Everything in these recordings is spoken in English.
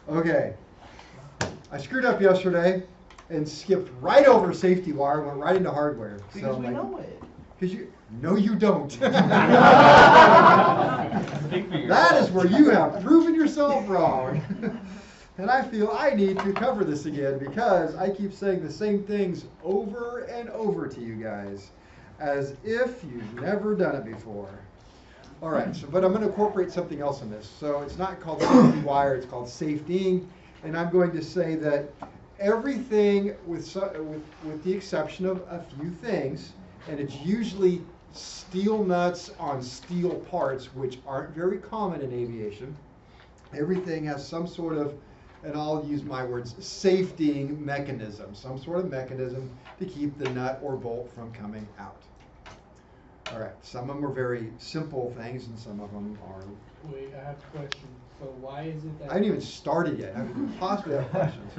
Okay. I screwed up yesterday and skipped right over safety wire, went right into hardware. Because we know it. Because no, you don't. That is where you have proven yourself wrong. And I feel I need to cover this again because I keep saying the same things over and over to you guys, as if you've never done it before. All right, so but I'm going to incorporate something else in this. So it's not called safety wire, it's called safetying. And I'm going to say that everything, with the exception of a few things, and it's usually steel nuts on steel parts, which aren't very common in aviation, everything has some sort of, and I'll use my words, safetying mechanism, some sort of mechanism to keep the nut or bolt from coming out. All right, some of them are very simple things and some of them are... Wait, I have a question. So why is it that... I haven't even started yet. I haven't possibly have questions.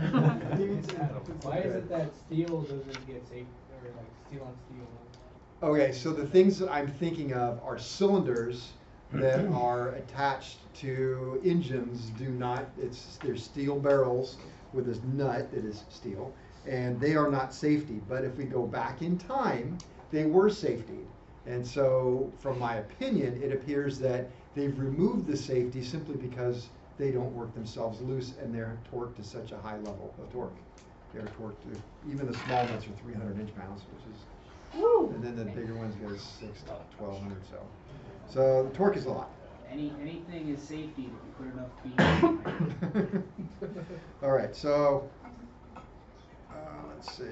Why is it that steel doesn't get safe, or like steel on steel? Okay, so the things that I'm thinking of are cylinders that are attached to engines. They're steel barrels with this nut that is steel, and they are not safety. But if we go back in time, they were safety. And so, from my opinion, it appears that they've removed the safety simply because they don't work themselves loose and they're torqued to such a high level of torque. They're torqued to, even the small ones are 300 inch-pounds, which is, and then the bigger ones go 1,200 so the torque is a lot. Anything is safety that you put enough beans. All right, so let's see.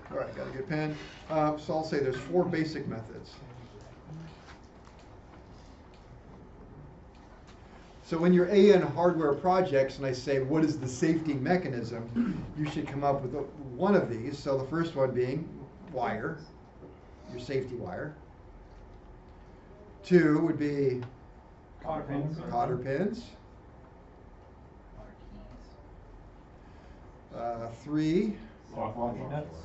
All right, got a good pen. So I'll say there's 4 basic methods. So when you're in hardware projects and I say, what is the safety mechanism, you should come up with one of these. So the first one being wire, your safety wire. 2 would be Cotter pins. Cotter pins. 3. Soft-locking nuts.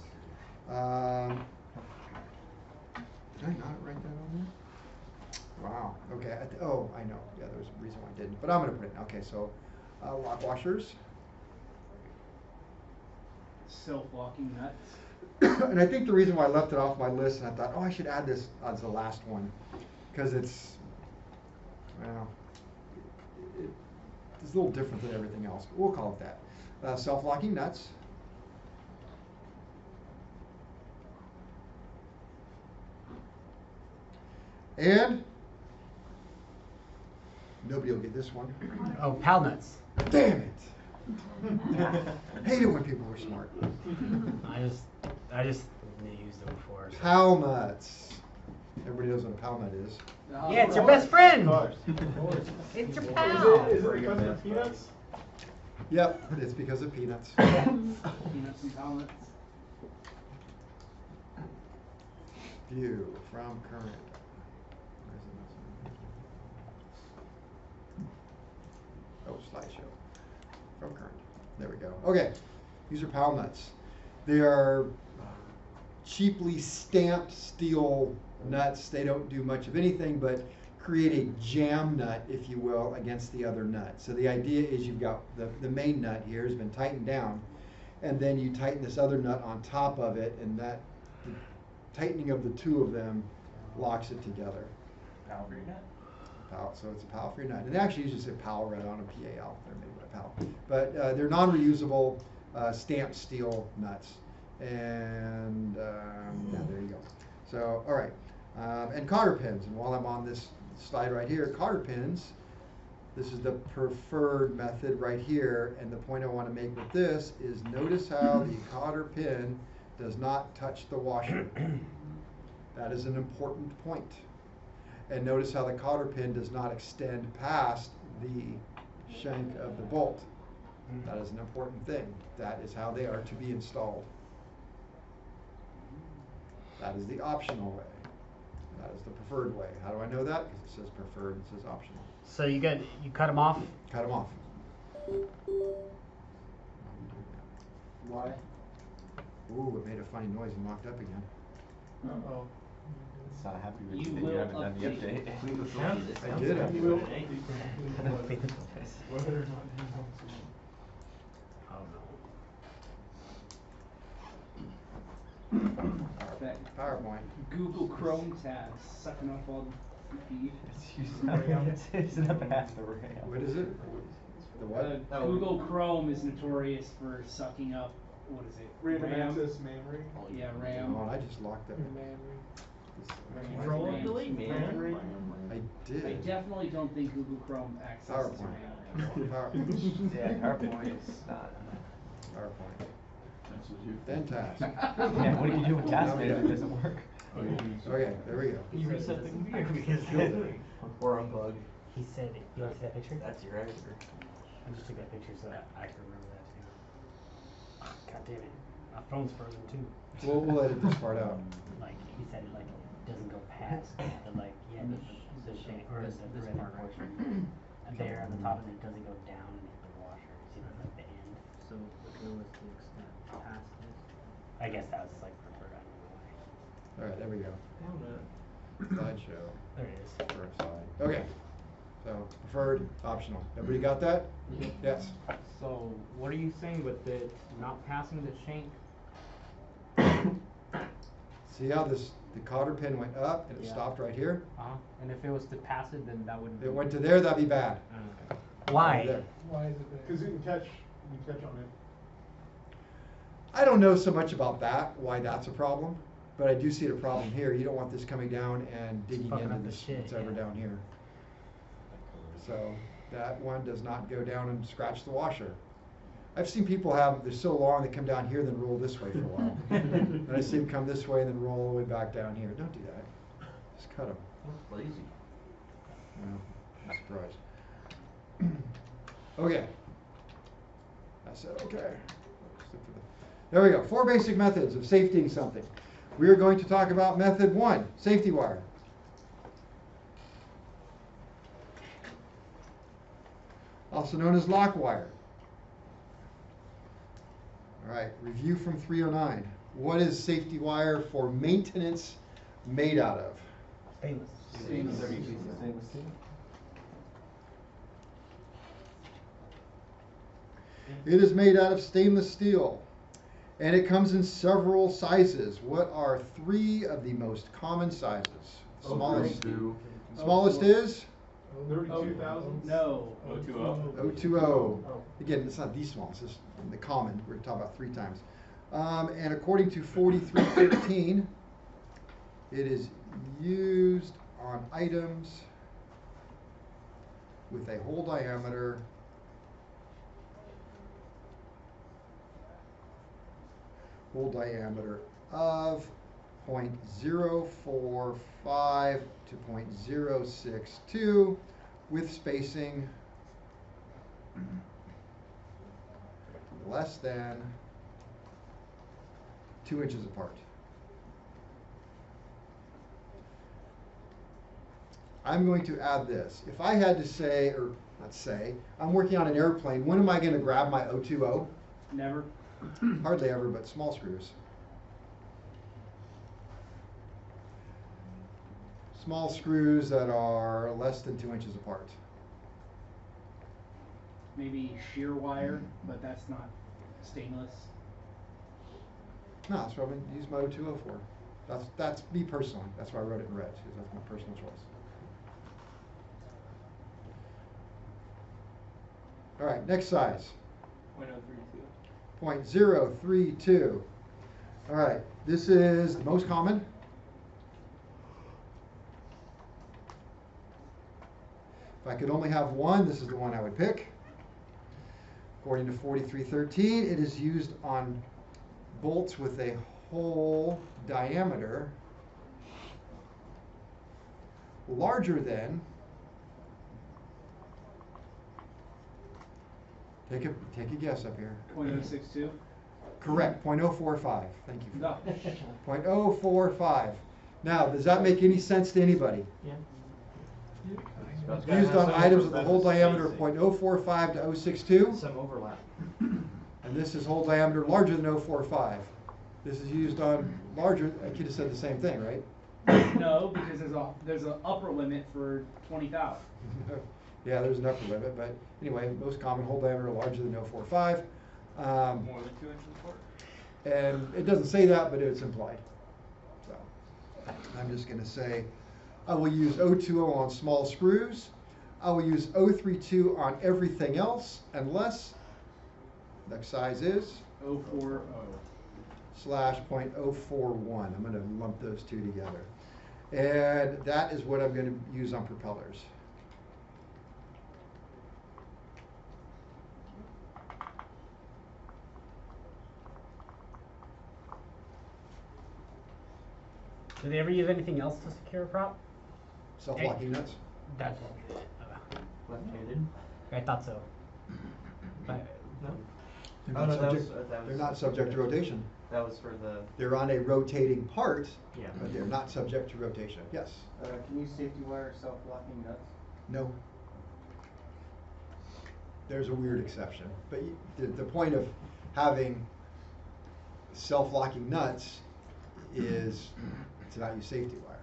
Did I not write that on there? Wow. Okay. Oh, I know. Yeah, there's a reason why I didn't, but I'm going to put it in. Okay, so lock washers. Self-locking nuts. And I think the reason why I left it off my list, and I thought, oh, I should add this as the last one, because it's, well, it's a little different than everything else, but we'll call it that. Self-locking nuts. And nobody will get this one. Oh, pal nuts. Damn it! Hate it when people are smart. I just used them before. So. Pal nuts. Everybody knows what a pal nut is. Yeah, it's your best friend. Of course. It's your pal. Is it because of peanuts? Yep, it's because of peanuts. Peanuts and pal nuts. View from current. Oh, slideshow. From current. There we go. Okay, these are pal nuts. They are cheaply stamped steel nuts. They don't do much of anything but create a jam nut, if you will, against the other nut. So the idea is you've got the main nut here has been tightened down, and then you tighten this other nut on top of it, and that the tightening of the two of them locks it together. Pal-free nut. PAL, so it's a PAL-free nut. And they actually usually say PAL right on a PAL. They're made by PAL. But they're non-reusable stamped steel nuts. And yeah, there you go. So, all right. And cotter pins. And while I'm on this slide right here, cotter pins, this is the preferred method right here. And the point I want to make with this is notice how the cotter pin does not touch the washer. That is an important point. And notice how the cotter pin does not extend past the shank of the bolt. That is an important thing. That is how they are to be installed. That is the optional way. That is the preferred way. How do I know that? Because it says preferred, it says optional. So you cut them off? Cut them off. Why? Ooh, it made a funny noise and locked up again. Uh-oh. It's not happy with You you that will you haven't done the update. update. I did it. You will. That PowerPoint. Google Chrome tab sucking up all the feed. It's using up half the RAM. What is it? The what? Google Chrome is notorious for sucking up, what is it? Random RAM? access memory. Yeah, Come RAM. on, I just locked up. Control RAM. delete memory. I I did. definitely don't think Google Chrome accesses RAM. PowerPoint. Yeah, PowerPoint is not. PowerPoint. Then task. Yeah, what do you do when task manager doesn't work? Okay, there we go. You reset the computer because or unplug. He said, you want to see that picture? That's your editor. I just took that picture so that I can remember that too. God damn it. My phone's frozen too. We'll edit this part out. Like, he said it like it doesn't go past the like, yeah, the shank, or the threaded portion. And there on the top, and it doesn't go down and hit the washer. See, that's like the end. So the goal is to extend past this. I guess that was like preferred, I don't know why. Alright, there we go. Slideshow. There it is. First slide. Okay. So, preferred, optional. Everybody got that? Yes. So what are you saying with it not passing the shank? See how the cotter pin went up and it Yeah. stopped right here? And if it was to pass it, then that would. If it went to there, that'd be bad. Okay. Why? There. Why is it Cause there? you can catch on it. I don't know so much about that, why that's a problem, but I do see it a problem here. You don't want this coming down and digging Fucking into up the this, shit, what's ever yeah. down here. So, that one does not go down and scratch the washer. I've seen people have, they're so long, they come down here, then roll this way for a while. And I see them come this way and then roll all the way back down here. Don't do that. Just cut them. Lazy. Well, I'm surprised. Okay. I said okay. There we go. 4 basic methods of safetying something. We are going to talk about method 1, safety wire. Also known as lock wire. All right, review from 309. What is safety wire for maintenance made out of? Stainless. It is made out of stainless steel, and it comes in several sizes. What are 3 of the most common sizes? Smallest. Smallest is 32,000. No. 020. Again, it's not the smallest, it's the common. We're talking about 3 times. And according to 4313, it is used on items with a hole diameter of 0.045 to 0.062 with spacing less than 2 inches apart. I'm going to add this. If I had to say, or let's say, I'm working on an airplane, when am I going to grab my 020? Never. Hardly ever, but small screws. Small screws that are less than 2 inches apart. Maybe shear wire, but that's not stainless. No, that's what I'm going to use my 020 for. That's me personally. That's why I wrote it in red, because that's my personal choice. All right, next size. 0.032. All right, this is the most common. If I could only have one, this is the one I would pick. According to 4313, it is used on bolts with a hole diameter larger than, take a guess up here. 0.062. Correct, 0.045. Thank you. No. 0.045. Now, does that make any sense to anybody? Yeah. Used on items with a hole diameter of 0.045 to 0.062. Some overlap. And this is hole diameter larger than 0.045. This is used on larger, I could have said the same thing, right? No, because there's an upper limit for 20,000. Yeah, there's an upper limit, but anyway, most common hole diameter larger than 0.045. More than 2 inches apart. And it doesn't say that, but it's implied. So I'm just going to say I will use 020 on small screws. I will use 032 on everything else unless the size is /040. /.041. I'm going to lump those two together. And that is what I'm going to use on propellers. Do they ever use anything else to secure a prop? Self-locking nuts. That's Left-handed? I thought so. But No? They're Oh, not, no, that was- subject, that was- they're not subject to rotation. That was for the, They're on a rotating part, yeah. but they're not subject to rotation. Yes. Can you safety wire self-locking nuts? No. There's a weird exception, but the point of having self-locking nuts is to not use safety wire.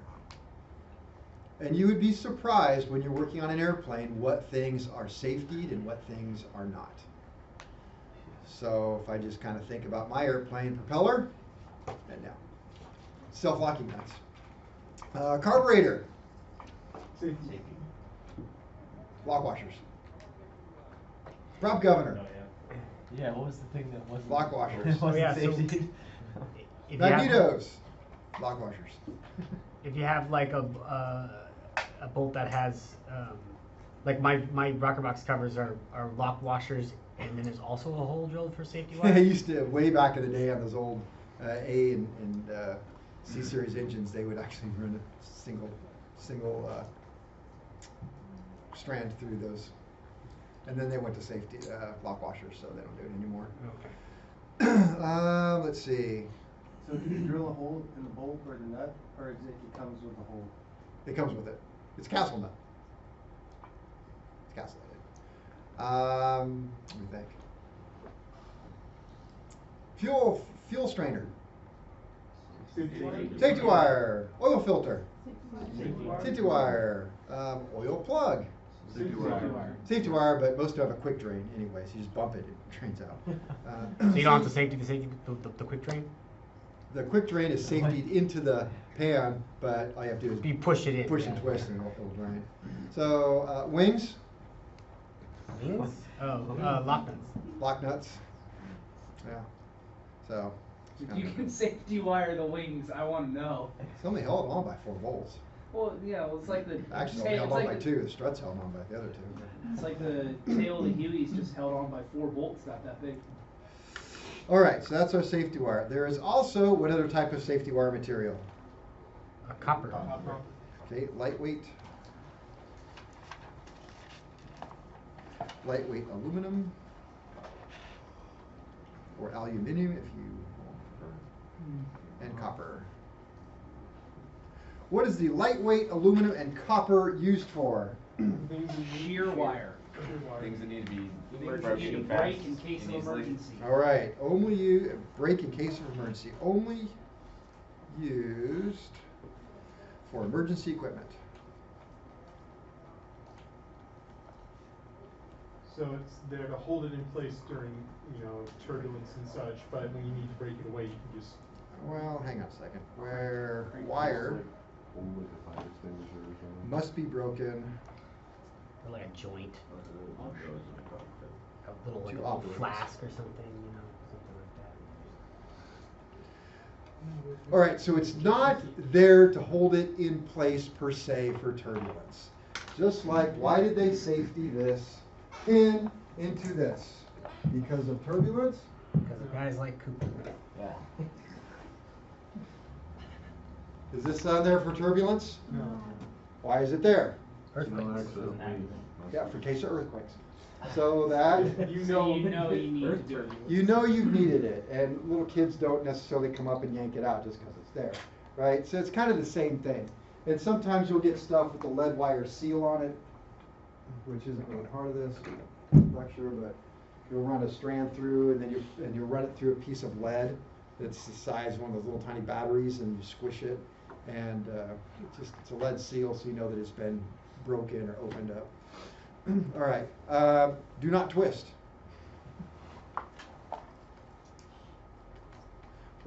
And you would be surprised when you're working on an airplane what things are safetied and what things are not. So if I just kind of think about my airplane propeller, and now, self-locking nuts. Carburetor, Safety. lock washers. Prop governor, Yeah, what was the thing that wasn't? Lock washers. It wasn't yeah, so- safety? if you have, magnetos, lock washers. if you have like a bolt that has like my rocker box covers are lock washers, and then there's also a hole drilled for safety I wire. used to, way back in the day on those old A and C series engines, they would actually run a single strand through those. And then they went to safety lock washers, so they don't do it anymore. Okay. Let's see. So do you drill a hole in the bolt or the nut, or is it comes with the hole? It comes with it. It's castle nut. It's castellated. Let me think. Fuel strainer. Safety wire. Oil filter. Safety wire. Oil plug. Safety wire. Safety wire, but most have a quick drain anyway, so you just bump it, it drains out. So you don't have the quick drain. The quick drain is safetied into the pan, but all you have to do is You push it in. push and twist and it'll drain. So wings, Wings? Oh, lock nuts. lock nuts. Yeah. So If you can safety wire the wings, I want to know. it's only held on by 4 bolts. Well, yeah, well, it's like the Actually, it's tail- only held it's on like by 2. The strut's held on by the other 2. It's like the tail of the Huey's just held on by 4 bolts, not that big. All right, so that's our safety wire. There is also what other type of safety wire material? A copper. Okay, lightweight. Lightweight aluminum or aluminum if you prefer, and copper. What is the lightweight aluminum and copper used for? Shear wire. Things that need to be Things that need to break in case of emergency. All right, only you break in case of emergency. Only used for emergency equipment. So it's there to hold it in place during, turbulence and such, but when you need to break it away, you can just. Well, hang on a second. Where wire must be broken Or like a joint. A little like To a little operate. flask or something, something like that. All right, so it's not there to hold it in place per se for turbulence. Just like, why did they safety this pin into this? Because of turbulence? Because of guys like Cooper. Yeah. Is this on there for turbulence? No. Why is it there? Earthquakes. Yeah, for case of earthquakes. So that You So know. you know you need to do it. you know you've needed it, and little kids don't necessarily come up and yank it out just because it's there, right? So it's kind of the same thing. And sometimes you'll get stuff with the lead wire seal on it, which isn't really part of this lecture, but you'll run a strand through, and then you run it through a piece of lead that's the size of one of those little tiny batteries, and you squish it, and it's a lead seal, so you know that it's been broken or opened up. All right, do not twist.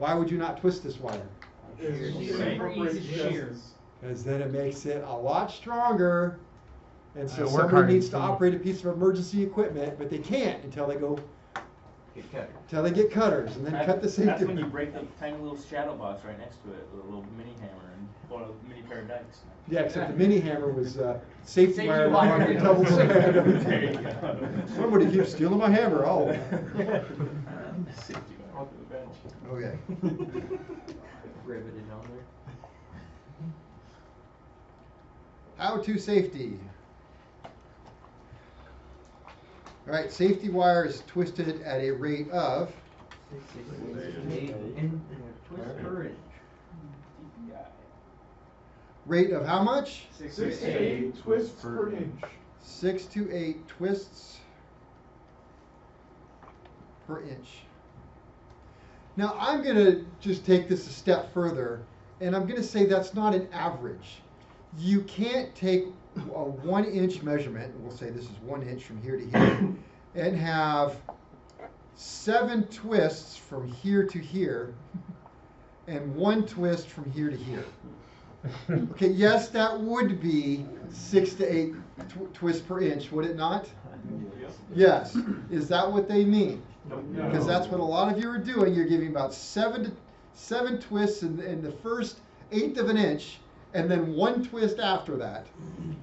Why would you not twist this wire? It's Super easy to shear. stresses. Because then it makes it a lot stronger. And so Work somebody harder needs to too. operate a piece of emergency equipment, but they can't until they get cutters and then cut the safety. That's when you break the tiny little shadow box right next to it with a little mini hammer and or a mini pair of dikes. Yeah, except the mini hammer was safety Safety wire wire. on the double strand. There you go. Somebody keeps stealing my hammer. Oh. Safety wire onto the bench. Okay. Riveted on there. How to safety. All right, safety wire is twisted at a rate of 6 to 8 and twist per inch. rate of how much? 6 6 to to 8. 8 twists per inch. 6 to 8 twists per inch. Now I'm going to just take this a step further, and I'm going to say that's not an average. You can't take a 1 inch measurement, and we'll say this is 1 inch from here to here, and have 7 twists from here to here, and 1 twist from here to here. Okay, yes, that would be 6 to 8 twists per inch, would it not? Yes. Is that what they mean? Because that's what a lot of you are doing. You're giving about 7 twists in the first 1/8 of an inch, and then 1 twist after that.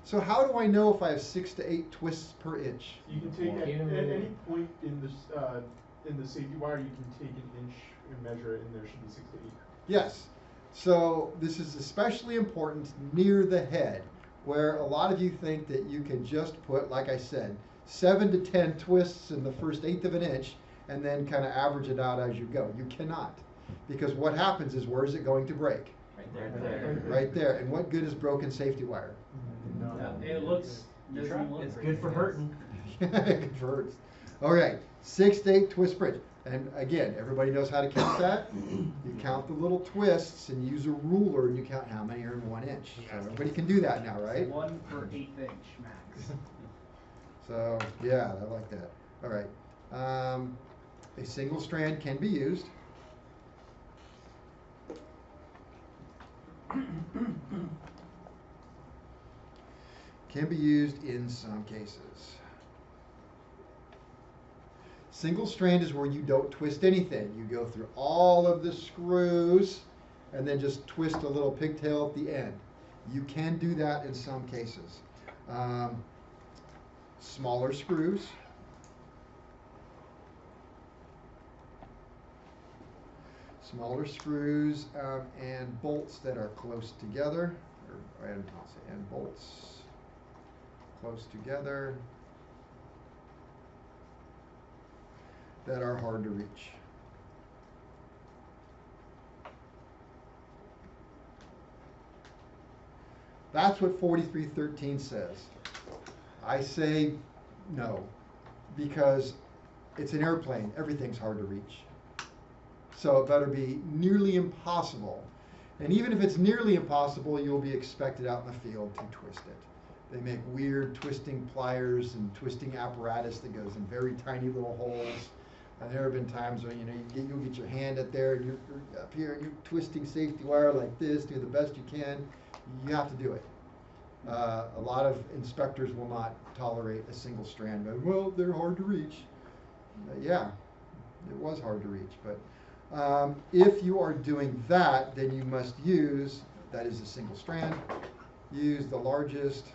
So how do I know if I have 6 to 8 twists per inch? You can take at any point in the safety wire, you can take an inch and measure it, and there should be 6 to 8. Yes. So this is especially important near the head, where a lot of you think that you can just put, like I said, 7 to 10 twists in the first 1/8 of an inch, and then kind of average it out as you go. You cannot, because what happens is, where is it going to break? Right there. Right there. And what good is broken safety wire? It looks. doesn't look It's very good for hurting. It hurts. Okay, 6 to 8 twists per inch. And again, everybody knows how to count that. You count the little twists and use a ruler, and you count how many are in 1 inch. So everybody can do that now, right? 1 per 1/8 inch max. So yeah, I like that. All right. A single strand can be used. Can be used in some cases. Single strand is where you don't twist anything. You go through all of the screws and then just twist a little pigtail at the end. You can do that in some cases. Smaller screws. Smaller screws and bolts that are close together, and bolts close together that are hard to reach. That's what 4313 says. I say no, because it's an airplane. Everything's hard to reach. So it better be nearly impossible. And even if it's nearly impossible, you'll be expected out in the field to twist it. They make weird twisting pliers and twisting apparatus that goes in very tiny little holes. And there have been times when you'll get your hand up there and you're up here and you're twisting safety wire like this, do the best you can. You have to do it. A lot of inspectors will not tolerate a single strand. But, well, they're hard to reach. Yeah, it was hard to reach. But if you are doing that, then you must use, that is a single strand, use the largest,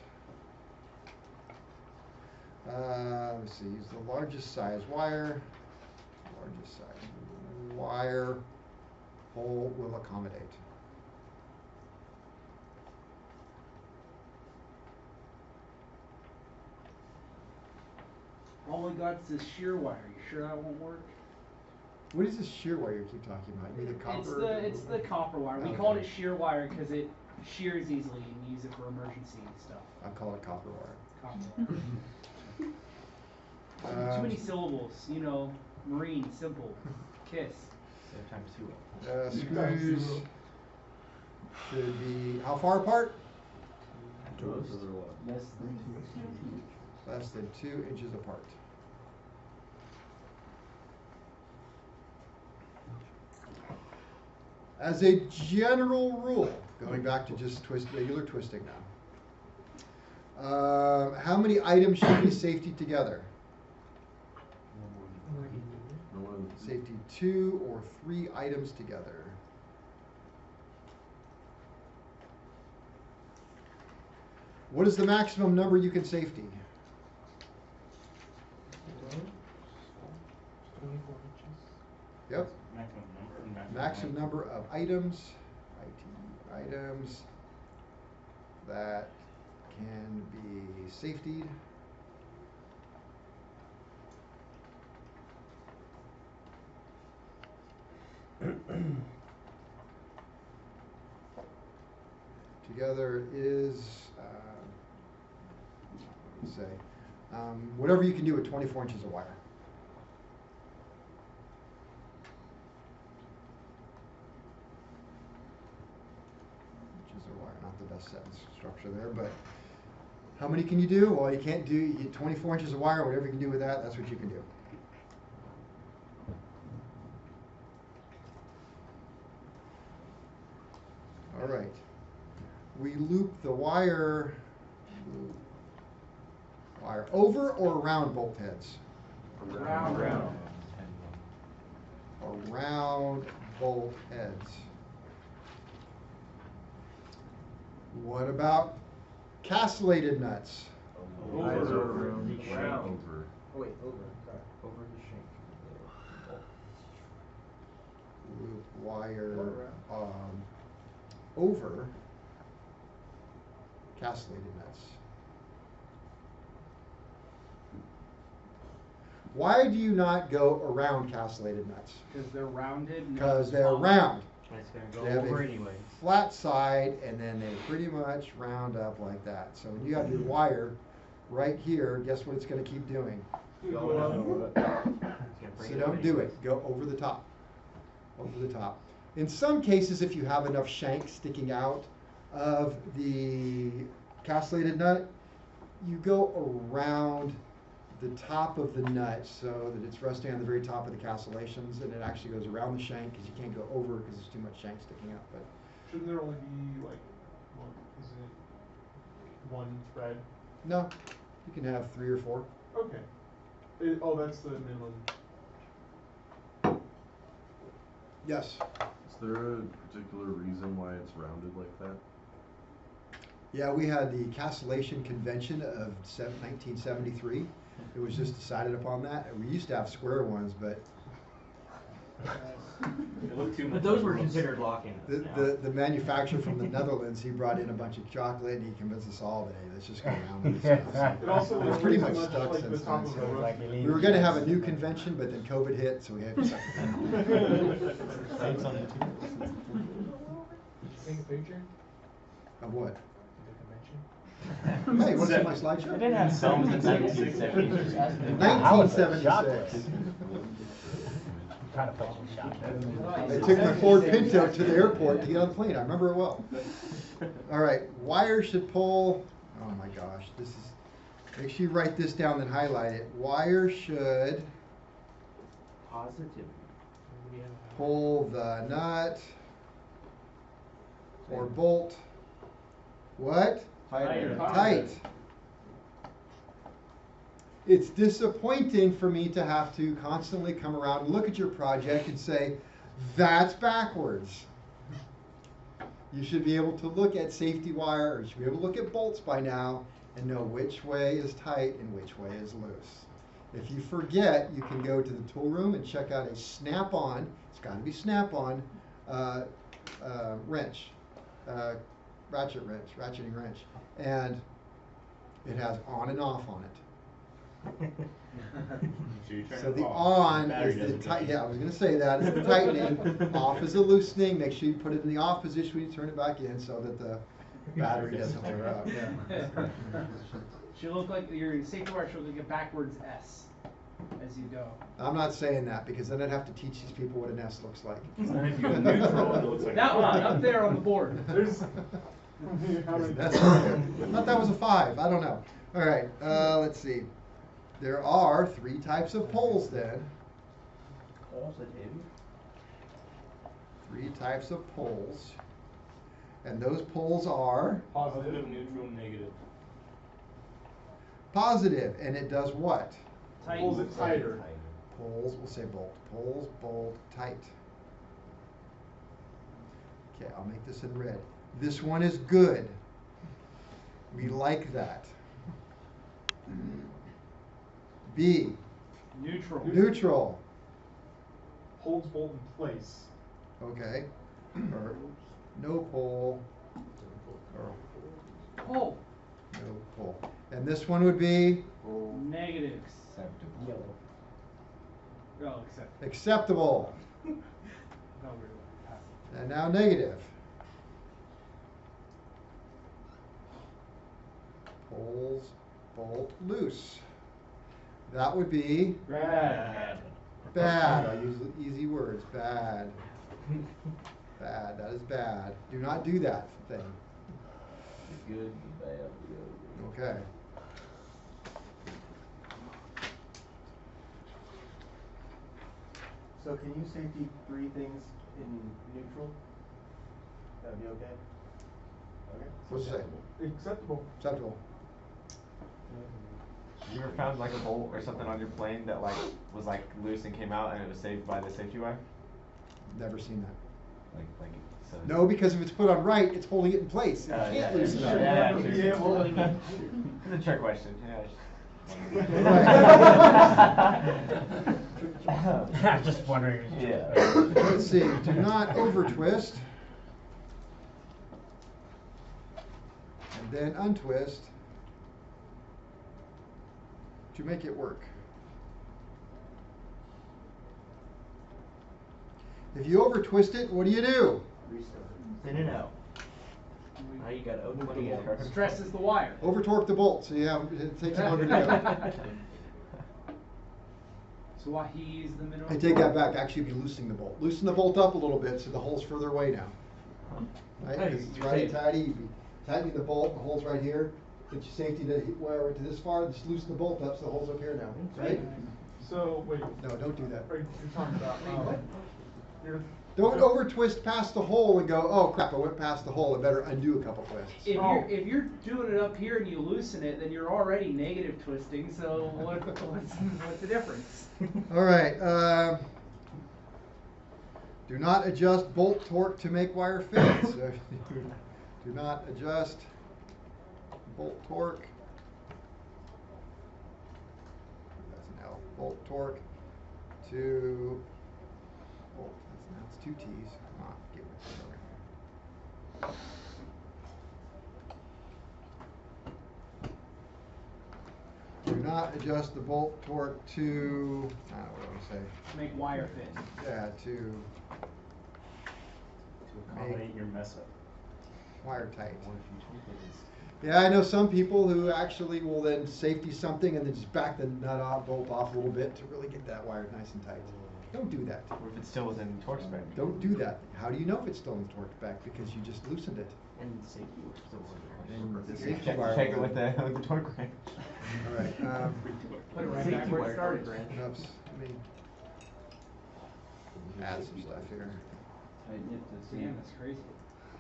use the largest size wire. Largest size wire hole will accommodate. All we got is this shear wire. You sure that won't work? What is this shear wire you keep talking about? You mean the copper? It's the copper wire. We Okay. called it shear wire because it shears easily and you use it for emergency stuff. I call it copper wire. Copper wire. Too many syllables. Marine, simple, kiss. Times 2. Screws should be how far apart? Less than 2 inches apart. As a general rule, going back to just regular twisting now. How many items should be safety together? Safety 2 or 3 items together. What is the maximum number you can safety? 24 inches. Yep. Maximum number and Maximum number of items, items that can be safetied. Together is, what do you say, whatever you can do with 24 inches of wire. Inches of wire, not the best sentence structure there, but how many can you do? Well, you can't do, you get 24 inches of wire, whatever you can do with that, that's what you can do. All right. We loop the wire over or around bolt heads? Around. Around bolt heads. What about castellated nuts? Over. Over. Over. Oh, wait, over. Sorry. Over the shank. Loop wire over castellated nuts. Why do you not go around castellated nuts? Because they're rounded. and Because they're long. round. It's gonna They go have over a anyways. flat side, and then they pretty much round up like that. So when you have your wire right here, guess what it's going to keep doing? It's gonna bring So it don't over do anyways. it. Go over the top. Over the top. In some cases, if you have enough shank sticking out of the castellated nut, you go around the top of the nut so that it's resting on the very top of the castellations, and it actually goes around the shank because you can't go over because there's too much shank sticking out. But Shouldn't there only be like one thread? no, you can have 3 or 4. Okay. Oh, that's the minimum. Yes. Is there a particular reason why it's rounded like that? Yeah, we had the Castellation Convention of 1973. It was just decided upon that. We used to have square ones, but It looked too much. But those like were a little considered circle. lock-in. the manufacturer from the Netherlands, he brought in a bunch of chocolate and he convinced us all that, hey, let's just go around with this stuff. It also We're looks pretty pretty much much stuck like the since top then. of a So roof. we were going to have a new convention, but then COVID hit, so we had to shut it down. Take a picture Of what? of the convention. Hey, want to see my slideshow? It didn't have some in 1970s. 1976. Trying to put some shock there. I took my Ford Pinto to the airport to get on the plane. I remember it well. All right, wire should pull. Oh my gosh, this is. Make sure you write this down and highlight it. Wire should Positive. pull the nut or bolt. What? Tighter. Tight. It's disappointing for me to have to constantly come around and look at your project and say, that's backwards. You should be able to look at safety wire, or you should be able to look at bolts by now and know which way is tight and which way is loose. If you forget, you can go to the tool room and check out a snap-on, it's got to be snap-on, wrench, ratcheting wrench, and it has on and off on it. So you turn So it the off, on battery is the doesn't tight. go. Yeah, I was gonna say that is the tightening. Off is the loosening. Make sure you put it in the off position when you turn it back in, so that the battery doesn't wear out. Yeah. Should look like your safety wire should look like a backwards S as you go. I'm not saying that because then I'd have to teach these people what an S looks like. And if you go neutral, it looks like That a one five. up there on the board. There's. How many? That's I thought that was a 5. I don't know. All right, let's see. There are 3 types of poles then. Positive. 3 types of poles. And those poles are Positive. Neutral, negative. positive, and it does what? Pulls it tighter. Poles, we'll say bolt. Poles, bolt, tight. Okay, I'll make this in red. This one is good. We like that. B, Neutral. neutral. Holds bolt in place. Okay. Or no pole. Or Oh, no pole. And this one would be negative. Yellow. Oh, accept. acceptable. No, we're passive. And now negative. Poles, bolt, loose. That would be Bad. bad. I use easy words. Bad. Bad. That is bad. Do not do that thing. Good, bad, good. Okay. So can you safety 3 things in neutral? That'd be okay? Okay. What's it say? Acceptable. Acceptable. You ever found like a bolt or something on your plane that like was like loose and came out and it was saved by the safety wire? Never seen that. Like so. No, because if it's put on right, it's holding it in place. You can't Yeah, loosen yeah, it. yeah, Never be sure. able to- It's a trick question. I'm just wondering. Yeah. Let's see. Do not over twist. And then untwist to make it work. If you over twist it, what do you do? Restart. In and out. Now you gotta open it again. Stresses the wire. Over torque the bolt, so you have it takes longer to go. So why he used the minimum? I take that back. Actually, be loosening the bolt. Loosen the bolt up a little bit so the hole's further away now. Right? Hey, 'Cause it's you're righty safe. tighty. You be tightening the bolt. The hole's right here. Get your safety to wire it to this far. Just loosen the bolt up so the hole's up here now. Right? So, wait. No, don't do that. Are you talking about, you're. Don't over twist past the hole and go, oh crap, I went past the hole. I better undo a couple twists. If you're doing it up here and you loosen it, then you're already negative twisting. So what's the difference? All right. Do not adjust bolt torque to make wire fit. So do not adjust bolt torque. That's an L. Bolt torque to bolt. That's 2 T's. Come on, get with it over here. Do not adjust the bolt torque to, I don't know what I want to say. Make wire fit. Yeah, to Accommodate your mess up. wire tight. What if you tweak it? Yeah, I know some people who actually will then safety something and then just back the nut off, bolt off a little bit to really get that wire nice and tight. Don't do that. What if it's still within torque spec? Don't do that. How do you know if it's still in the torque spec? Because you just loosened it. And safety was still And the working. safety Check, wire check it will- with the torque wrench. All right. Put it right Safety back where it wire, started. torque wrench. Oops, let me add some stuff here. Damn, that's crazy.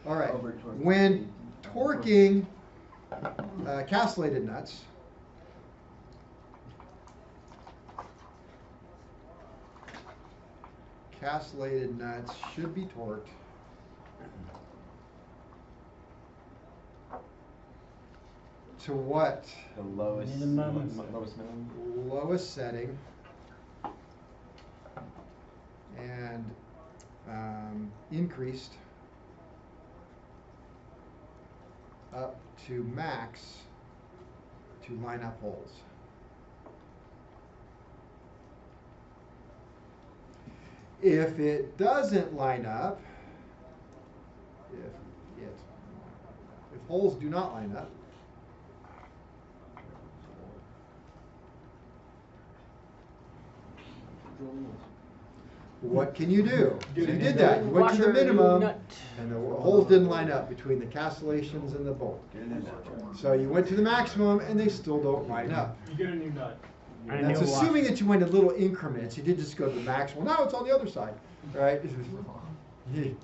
All right. Over torque. When torquing castellated nuts, castellated nuts should be torqued to what? The lowest Minimum. lowest minimum. Lowest setting and increased up to max to line up holes. If it doesn't line up, if holes do not line up, what can you do? So you did that. You went to the Washer, minimum, nut. and the holes didn't line up between the castellations and the bolt. So you went to the maximum, and they still don't line up. You get a new nut. And that's assuming that you went in little increments. You did just go to the maximum. Now it's on the other side, right? You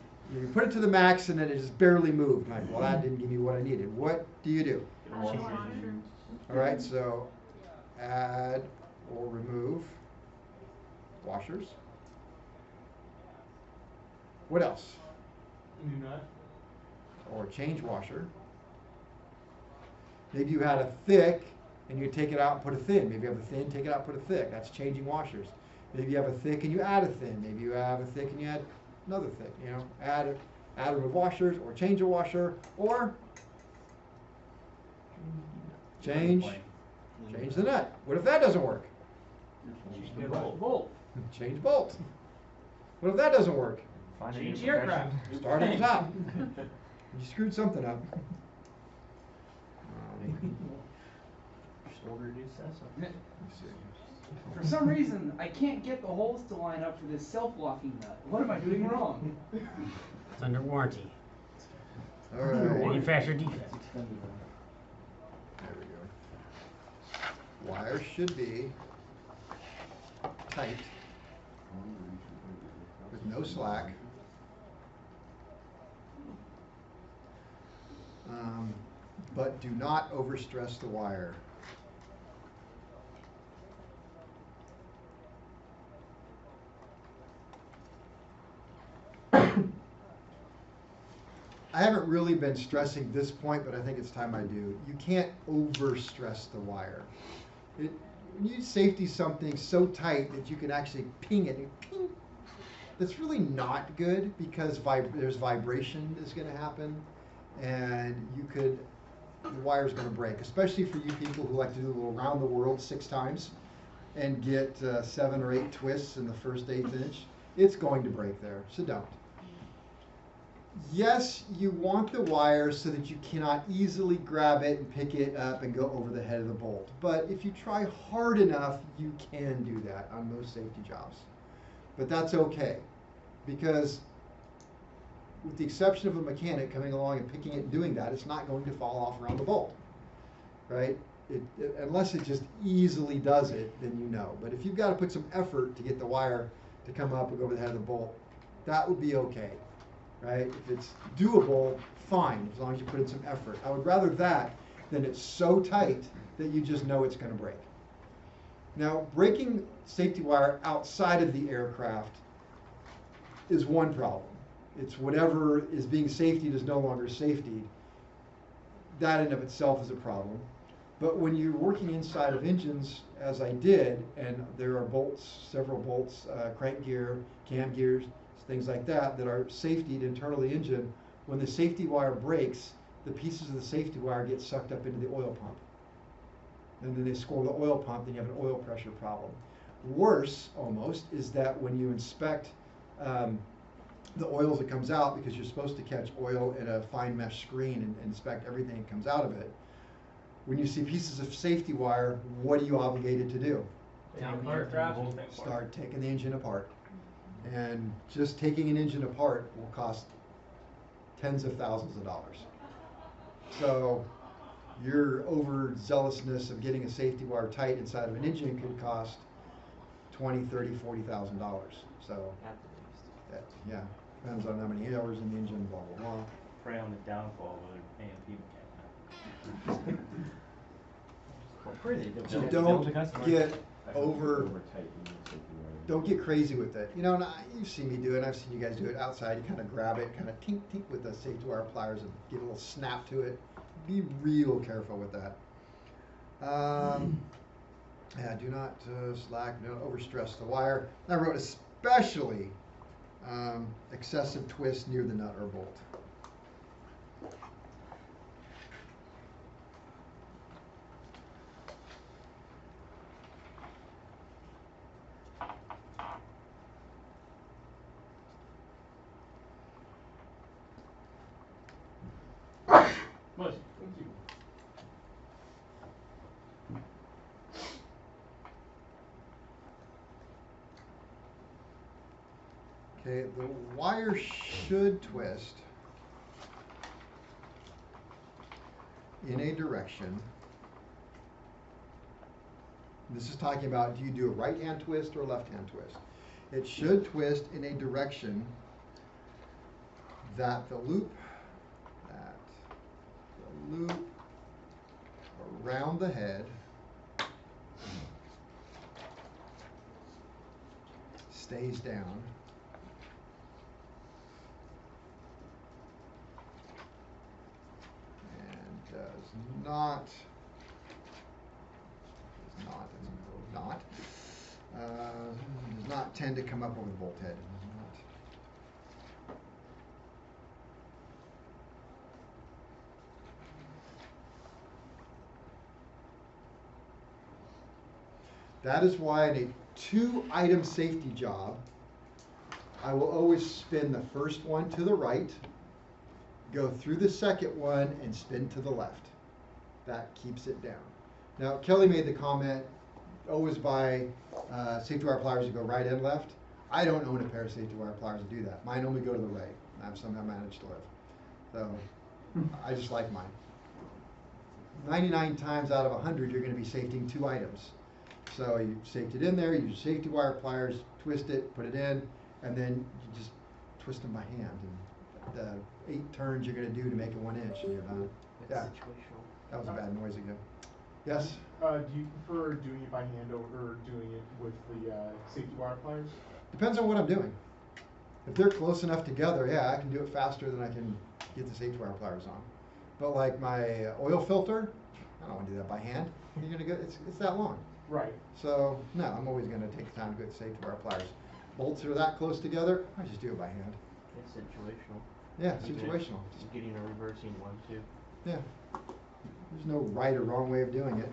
put it to the max and then it just barely moved. Like, well, that didn't give me what I needed. What do you do? All right, so add or remove washers. What else? New nut. Or change washer. Maybe you had a thick and you take it out and put a thin. Maybe you have a thin, take it out, put a thick. That's changing washers. Maybe you have a thick and you add a thin. Maybe you have a thick and you add another thick. You know, add or remove washers, or change a washer, or change the nut. What if that doesn't work? Bolt. Change bolt. What if that doesn't work? Find a Change new the aircraft. profession. Start at the top. You screwed something up. Just order a new Cessna. Let's see. For some reason, I can't get the holes to line up for this self-locking nut. What am I doing wrong? It's under warranty. All right. Manufacturer defect. There we go. Wire should be tight with no slack. But do not overstress the wire. I haven't really been stressing this point, but I think it's time I do. You can't overstress the wire. When you safety something so tight that you can actually ping it, and ping, that's really not good, because there's vibration is going to happen, and the wire's going to break, especially for you people who like to do a little round the world 6 times and get 7 or 8 twists in the first 1/8 inch. It's going to break there, so don't. Yes, you want the wire so that you cannot easily grab it and pick it up and go over the head of the bolt. But if you try hard enough, you can do that on most safety jobs. But that's okay, because with the exception of a mechanic coming along and picking it and doing that, it's not going to fall off around the bolt, right? Unless it just easily does it, then you know. But if you've got to put some effort to get the wire to come up and go over the head of the bolt, that would be okay. Right? If it's doable, fine, as long as you put in some effort. I would rather that than it's so tight that you just know it's going to break. Now, breaking safety wire outside of the aircraft is one problem. It's whatever is being safetied is no longer safetied. That in of itself is a problem. But when you're working inside of engines, as I did, and there are bolts, several bolts, crank gear, cam gears, things like that are safetied internal to the engine, when the safety wire breaks, the pieces of the safety wire get sucked up into the oil pump. And then they score the oil pump, then you have an oil pressure problem. Worse, almost, is that when you inspect the oils that comes out, because you're supposed to catch oil in a fine mesh screen and inspect everything that comes out of it, when you see pieces of safety wire, what are you obligated to do? Start taking the engine apart. And just taking an engine apart will cost tens of thousands of dollars. So your overzealousness of getting a safety wire tight inside of an engine could cost $20,000, $30,000, $40,000. So that, yeah, depends on how many hours in the engine, blah, blah, blah. Prey on the downfall of an AMP mechanic. So don't get crazy with it. You know, and you've seen me do it, I've seen you guys do it outside. You kind of grab it, kind of tink tink with the safety wire pliers and give a little snap to it. Be real careful with that. Yeah, do not slack, do not overstress the wire. I wrote especially excessive twist near the nut or bolt. Okay, the wire should twist in a direction. This is talking about, do you do a right hand twist or a left hand twist? It should twist in a direction that the loop around the head stays down. And does not tend to come up over the bolt head. Does not. That is why in a 2-item safety job, I will always spin the first one to the right, go through the second one, and spin to the left. That keeps it down. Now, Kelly made the comment, always buy safety wire pliers that go right and left. I don't own a pair of safety wire pliers that do that. Mine only go to the right. I've somehow managed to live. So, I just like mine. 99 times out of 100, you're going to be safetying 2 items. So you safety it in there, you use safety wire pliers, twist it, put it in, and then you just twist them by hand. And the 8 turns you're going to do to make it 1 inch, and you're done. Yeah. That was a bad noise again. Yes? Do you prefer doing it by hand or doing it with the safety wire pliers? Depends on what I'm doing. If they're close enough together, yeah, I can do it faster than I can get the safety wire pliers on. But like my oil filter, I don't want to do that by hand. You're gonna go. It's that long. Right. So no, I'm always gonna take the time to get the safety wire pliers. Bolts are that close together, I just do it by hand. It's situational. Yeah, situational. Just getting a reversing one too. Yeah. There's no right or wrong way of doing it.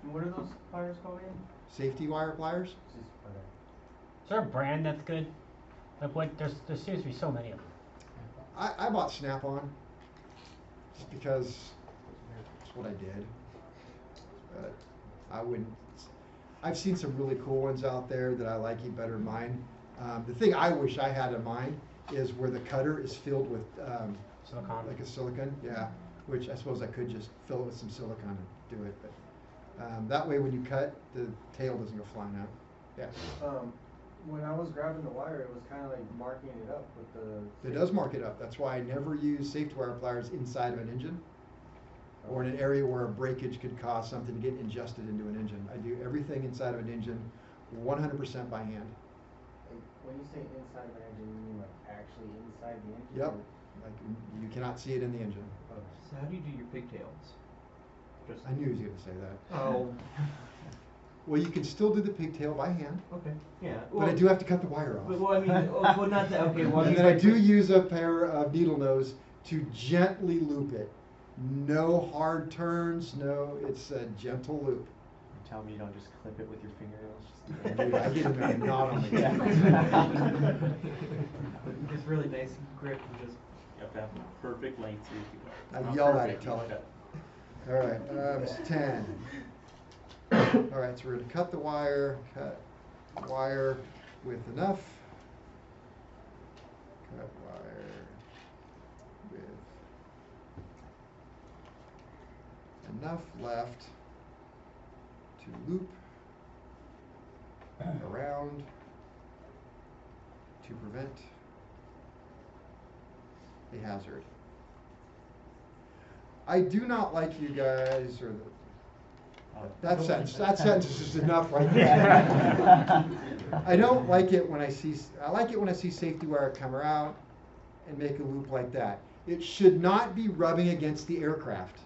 What are those pliers called again? Safety wire pliers. Is there a brand that's good? Like what? There seems to be so many of them. I bought Snap-on just because that's what I did. But I wouldn't. I've seen some really cool ones out there that I like better than mine. The thing I wish I had in mine is where the cutter is filled with Silicone. like a silicone, yeah. Which I suppose I could just fill it with some silicone and do it, but that way when you cut, the tail doesn't go flying out. Yeah. When I was grabbing the wire, it was kind of like marking it up with the... It does mark it up. That's why I never use safety wire pliers inside of an engine or in an area where a breakage could cause something to get ingested into an engine. I do everything inside of an engine 100% by hand. Like, when you say inside of an engine, you mean like actually inside the engine? Yep. Or... Like you cannot see it in the engine. Okay. So how do you do your pigtails? Just I knew he was going to say that. Oh. Well, you can still do the pigtail by hand. Okay. Yeah. But I do have to cut the wire off. Well, I mean, well, not that. Okay. Well, And then I do use a pair of needle nose to gently loop it. No hard turns. No, it's a gentle loop. Tell me you don't just clip it with your fingernails. Dude, I get in there and knot on it. It's really nice grip and just you have to have perfect length safety wire. I Not yell at it, perfect, tell you it. cut. All right, it's 10. All right, so we're going to cut the wire with enough. Cut wire with enough left to loop around to prevent a hazard. I do not like you guys, or that sentence is just enough right there. I don't like it when I like it when I see safety wire come out and make a loop like that. It should not be rubbing against the aircraft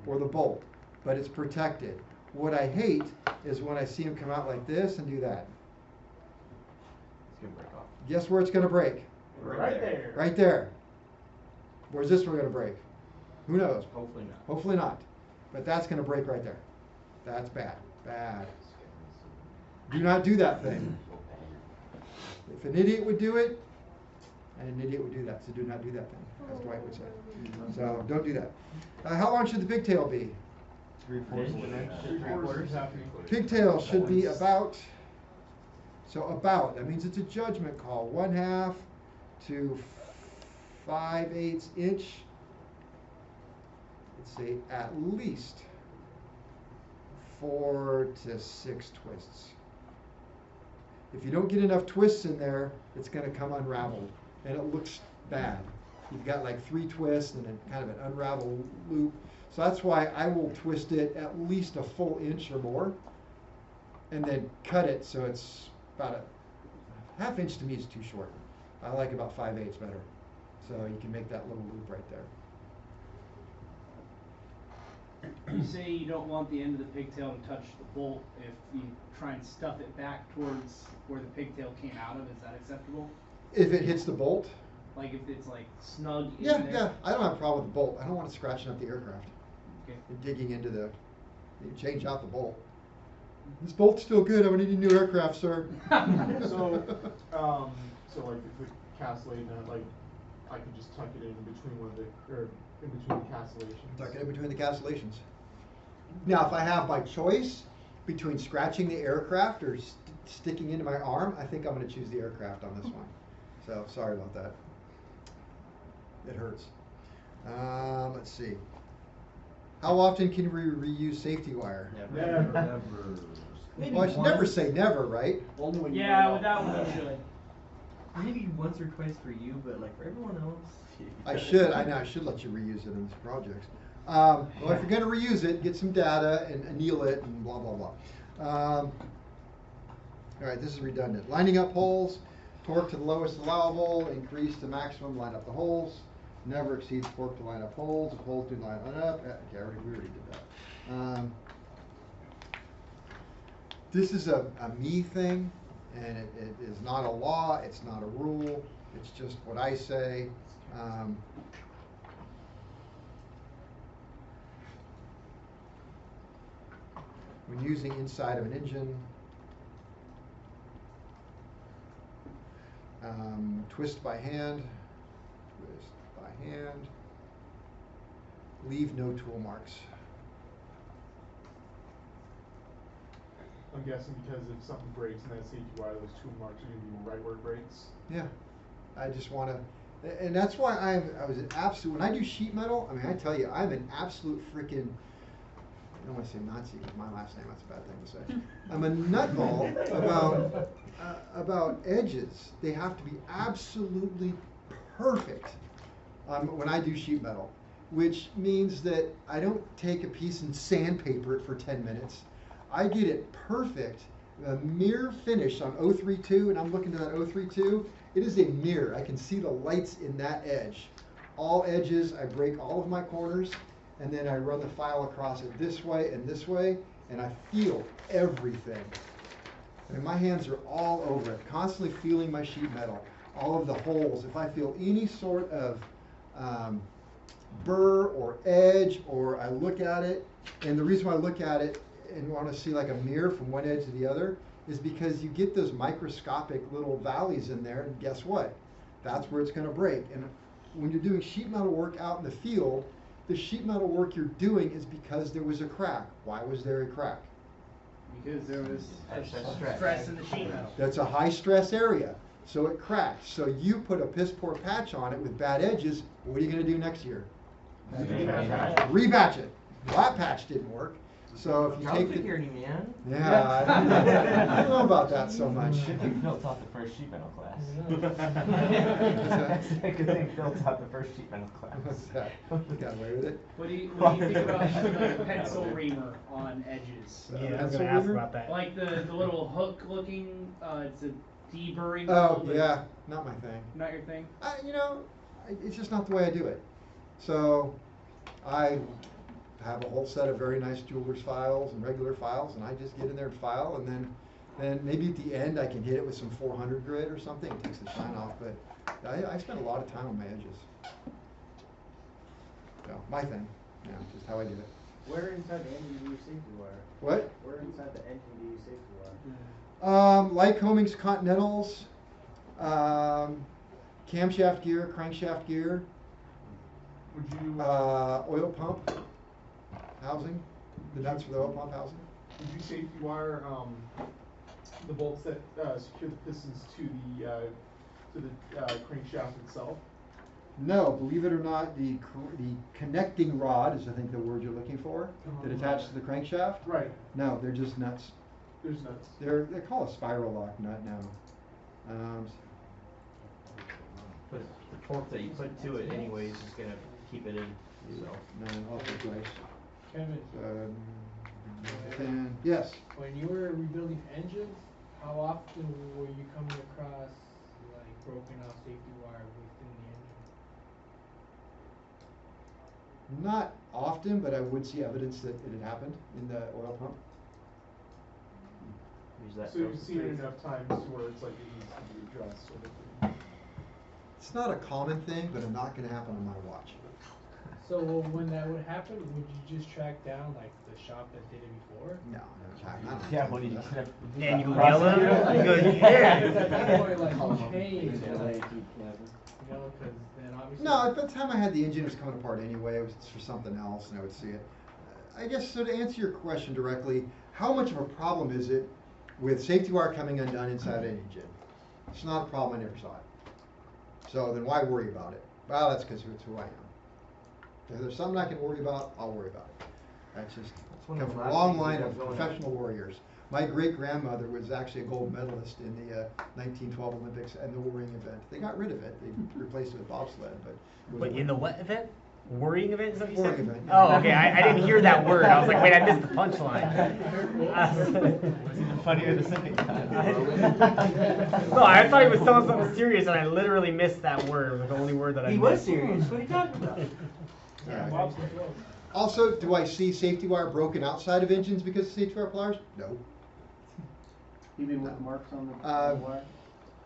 or the bolt, but it's protected. What I hate is when I see them come out like this and do that. It's gonna break off. Guess where it's going to break? Right there. Right there. Where's this one going to break? Who knows? Hopefully not. Hopefully not. But that's going to break right there. That's bad. Bad. Do not do that thing. If an idiot would do it, and an idiot would do that, so do not do that thing, as Dwight would say. So don't do that. How long should the pigtail be? 3/4 of an inch. 3/4 half an inch. Pigtail should be about, that means it's a judgment call, 1/2 to 5/8 inch. Let's say at least 4 to 6 twists. If you don't get enough twists in there, it's gonna come unraveled, and it looks bad. You've got like 3 twists and then kind of an unraveled loop. So that's why I will twist it at least a full inch or more, and then cut it so it's about a ½ inch. To me is too short. I like about 5/8 better. So you can make that little loop right there. You say you don't want the end of the pigtail to touch the bolt. If you try and stuff it back towards where the pigtail came out of, is that acceptable? If it hits the bolt, Like if it's like snug in yeah, there? yeah, I don't have a problem with the bolt. I don't want it scratching up the aircraft. Okay. And digging into the, you change out the bolt. This bolt's still good. I'm gonna need a new aircraft, sir. So like if the castellated, like I could just tuck it in between one of the, or in between the castellations. Tuck it in between the castellations. Now, if I have my choice between scratching the aircraft or sticking into my arm, I think I'm going to choose the aircraft on this one. So, sorry about that. It hurts. Let's see. How often can we reuse safety wire? Never. Maybe Well, I should never say never, right? Only when you Yeah, run with out. that one you should. Maybe once or twice for you, but like for everyone else. I should. I know. I should let you reuse it in these projects. Well, if you're going to reuse it, get some data and anneal it and blah blah blah. All right, this is redundant. Lining up holes, torque to the lowest allowable, increase to maximum. Line up the holes. Never exceeds torque to line up holes. If holes do line up, okay, we already did that. This is a me thing, and it is not a law. It's not a rule. It's just what I say. When using inside of an engine, twist by hand, leave no tool marks. I'm guessing because if something breaks in that safety wire, those 2 marks are gonna be right where it breaks. Yeah, I just want to, and that's why I was an absolute, when I do sheet metal, I mean, I tell you, I'm an absolute freaking, I don't want to say Nazi because my last name, that's a bad thing to say. I'm a nutball about edges. They have to be absolutely perfect when I do sheet metal, which means that I don't take a piece and sandpaper it for 10 minutes. I get it perfect, a mirror finish on 032, and I'm looking to that 032. It is a mirror. I can see the lights in that edge. All edges, I break all of my corners, and then I run the file across it this way, and I feel everything. I mean, my hands are all over it, constantly feeling my sheet metal, all of the holes. If I feel any sort of burr or edge, or I look at it, and the reason why I look at it and want to see like a mirror from one edge to the other is because you get those microscopic little valleys in there, and guess what? That's where it's going to break. And when you're doing sheet metal work out in the field, the sheet metal work you're doing is because there was a crack. Why was there a crack? Because there was Excess stress in the sheet metal. That's a high stress area, so it cracked. So you put a piss poor patch on it with bad edges, what are you going to do next year? Rebatch it. Well, that patch didn't work. So if you take the, security, man. yeah, I don't know about that so much. Good thing Phil taught the first sheet metal class. that? Good thing Phil taught the first sheet metal class. What's that? You got away with it? What do you think about like a pencil reamer on edges? Yeah, I was pencil gonna ask reamer? about that. Like the little hook looking, it's a deburring. Oh, tool, but yeah, not my thing. Not your thing? It's just not the way I do it. So I have a whole set of very nice jeweler's files and regular files, and I just get in there and file, and then maybe at the end I can hit it with some 400 grit or something. It takes the shine off, but I spend a lot of time on my edges. So my thing, just how I do it. Where inside the engine do you use safety wire? What? Where inside the engine do you use safety wire? Lycoming's Continentals, camshaft gear, crankshaft gear, Would you, oil pump housing, the nuts for the oil pump housing. would you safety wire, the bolts that, secure the pistons to the crankshaft itself? No, believe it or not, the connecting rod is I think the word you're looking for, that attaches to the crankshaft. Right. No, they're just nuts. There's nuts. They're called a spiral lock nut now. But the torque that you put to it anyways is gonna keep it in, so. No, off the place. Kevin, 10, yes. when you were rebuilding engines, how often were you coming across like broken off safety wire within the engine? Not often, but I would see evidence that it had happened in the oil pump. Use that. So you've seen it enough times to where it's like it needs to be addressed sort of thing. It's not a common thing, but it's not going to happen on my watch. So when that would happen, would you just track down like the shop that did it before? No, not Yeah, when you Yeah, you go yell at him. You go, yeah. Because at that point, like you change, like, you know, because then obviously. No, by the time I had the engine, it was coming apart anyway. It was for something else, and I would see it. I guess, so to answer your question directly, how much of a problem is it with safety wire coming undone inside an engine? It's not a problem, I never saw it. So then why worry about it? Well, that's because it's who I am. If there's something I can worry about, I'll worry about it. That's just one come of the from a last long things line that of was going on. professional warriors. My great-grandmother was actually a gold medalist in the 1912 Olympics and the worrying event. They got rid of it. They replaced it with bobsled, but it was Wait, a in the what event? Worrying event? Is that what you Worrying said? event, yeah. Oh, okay. I didn't hear that word. I was like, wait, I missed the punchline. funnier the second time. No, I thought he was telling something serious, and I literally missed that word. It was the only word that I He missed. was serious, what are you talking about? Yeah. Also, do I see safety wire broken outside of engines because of safety wire pliers? No. Even with marks on the Uh, wire?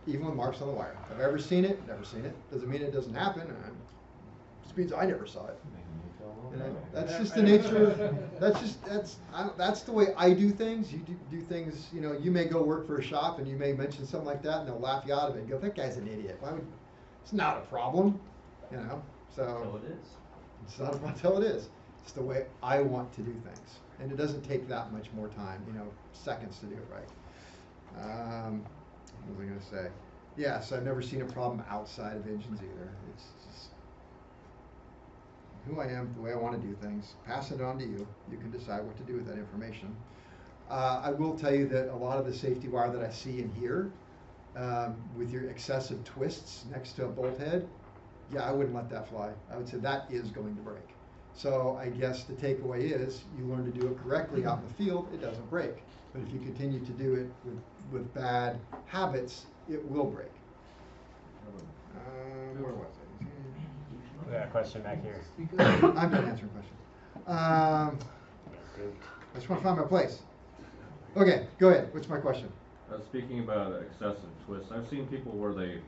Even with marks on the wire. Have I ever seen it? Never seen it. Doesn't mean it doesn't happen. Just means I never saw it. You know, that's just the nature of, that's the way I do things. You do things, you know, you may go work for a shop and you may mention something like that and they'll laugh you out of it and go, that guy's an idiot. Why would, it's not a problem, you know, so. So it is. It's not about until it is. It's the way I want to do things. And it doesn't take that much more time, you know, seconds to do it right. What was I going to say? Yes, I've never seen a problem outside of engines either. It's just who I am, the way I want to do things. Pass it on to you. You can decide what to do with that information. I will tell you that a lot of the safety wire that I see in here, with your excessive twists next to a bolt head, yeah, I wouldn't let that fly. I would say that is going to break. So I guess the takeaway is you learn to do it correctly out in the field, it doesn't break. But if you continue to do it with bad habits, it will break. Where was I? We got a question back here. I'm done answering questions. I just want to find my place. Okay, go ahead. What's my question? Speaking about excessive twists, I've seen people where they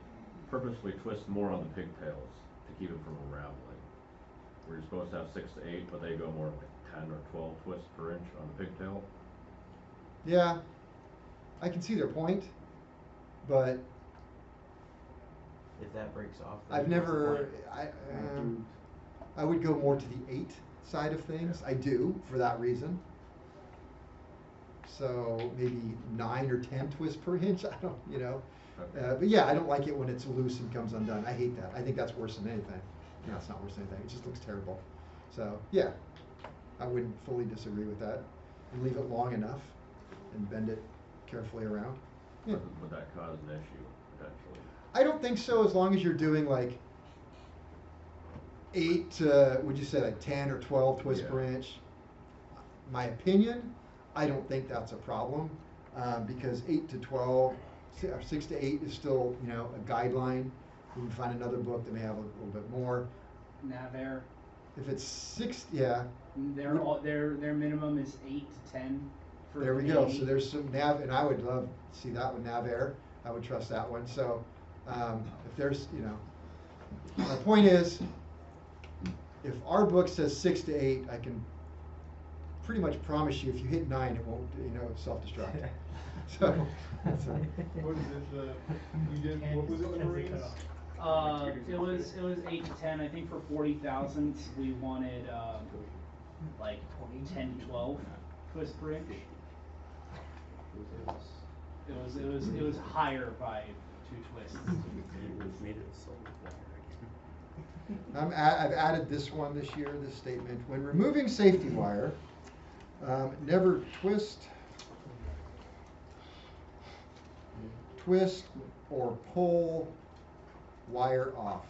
purposely twist more on the pigtails to keep it from unraveling. Where you're supposed to have 6 to 8, but they go more like 10 or 12 twists per inch on the pigtail. Yeah, I can see their point, but If that breaks off. then I've what's the never, point? I would go more to the 8 side of things. I do, for that reason. So maybe 9 or 10 twists per inch, I don't, you know. Okay. But yeah, I don't like it when it's loose and comes undone. I hate that. I think that's worse than anything. No, it's not worse than anything. It just looks terrible. So yeah, I wouldn't fully disagree with that. And leave it long enough and bend it carefully around. Yeah. Would that cause an issue, potentially? I don't think so, as long as you're doing like 8, would you say like 10 or 12 twists per inch? My opinion, I don't think that's a problem, because 8 to 12, or 6 to 8 is still, you know, a guideline. You can find another book that may have a little bit more. Navair, If it's 6, yeah, their minimum is 8 to 10 for there we go. Navy. So there's some and I would love to see that one, Navair. I would trust that one. So if there's, you know, my point is, if our book says 6 to 8, I can pretty much promise you if you hit 9, it won't, you know, self-destruct. So, What is it, you did, what was it, the Marines? It was 8 to 10. I think for 40,000 we wanted like 10 to 12 twists per inch. It was higher by 2 twists. I've added this one this year, this statement. When removing safety wire, never twist twist or pull wire off.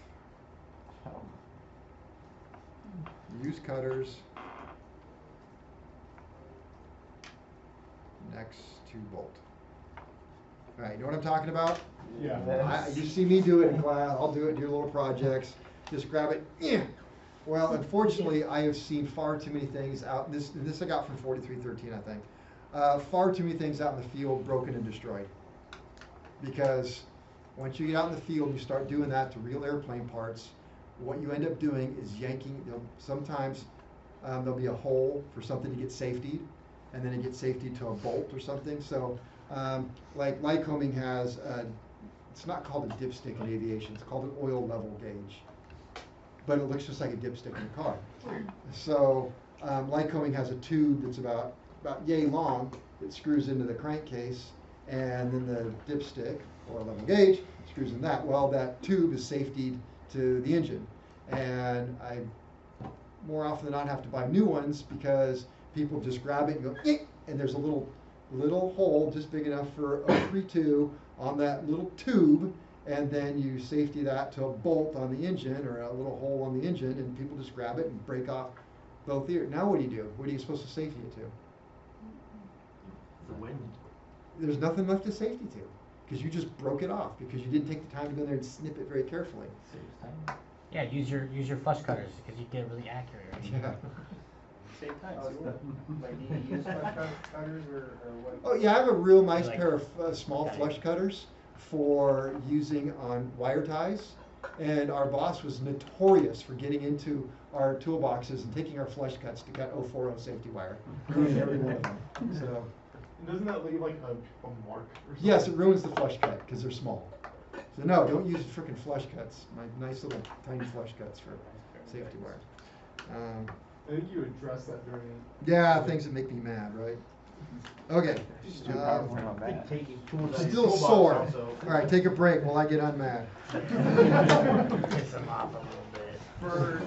Use cutters next to bolt. All right, you know what I'm talking about? Yeah. You see me do it in class, I'll do it, do little projects, just grab it, Well, unfortunately, I have seen far too many things out, this I got from 4313, I think. Far too many things out in the field broken and destroyed. Because once you get out in the field and you start doing that to real airplane parts, what you end up doing is yanking, sometimes there'll be a hole for something to get safetied, and then it gets safety to a bolt or something. So, like Lycoming has, it's not called a dipstick in aviation, it's called an oil level gauge. But it looks just like a dipstick in a car. So, Lycoming has a tube that's about yay long that screws into the crankcase, and then the dipstick, oil level gauge, screws in that. Well, that tube is safetied to the engine. And I, more often than not, have to buy new ones because people just grab it and go, eek, and there's a little hole just big enough for a 032 on that little tube, and then you safety that to a bolt on the engine or a little hole on the engine, and people just grab it and break off both ears. Now what do you do? What are you supposed to safety it to? The wind. There's nothing left to safety to, because you just broke it off because you didn't take the time to go there and snip it very carefully. Yeah, use your flush cutters because you get it really accurate. Right? Yeah. Save time, Oh, save so, work. like, do you use flush cutters or what? Oh yeah, I have a real nice Like- pair of small flush cutters for using on wire ties, and our boss was notorious for getting into our toolboxes and taking our flush cuts to cut 040 safety wire, ruining every one of them. So And doesn't that leave like a mark or something? yes, it ruins the flush cut because they're small. So no, don't use frickin' flush cuts. My nice little tiny flush cuts for safety wire. I think you addressed that during. Yeah, things that make me mad, right? Okay. Taking tools out of your Still toolbox sore. also. All right, take a break while I get unmad. Piss them off a little bit. For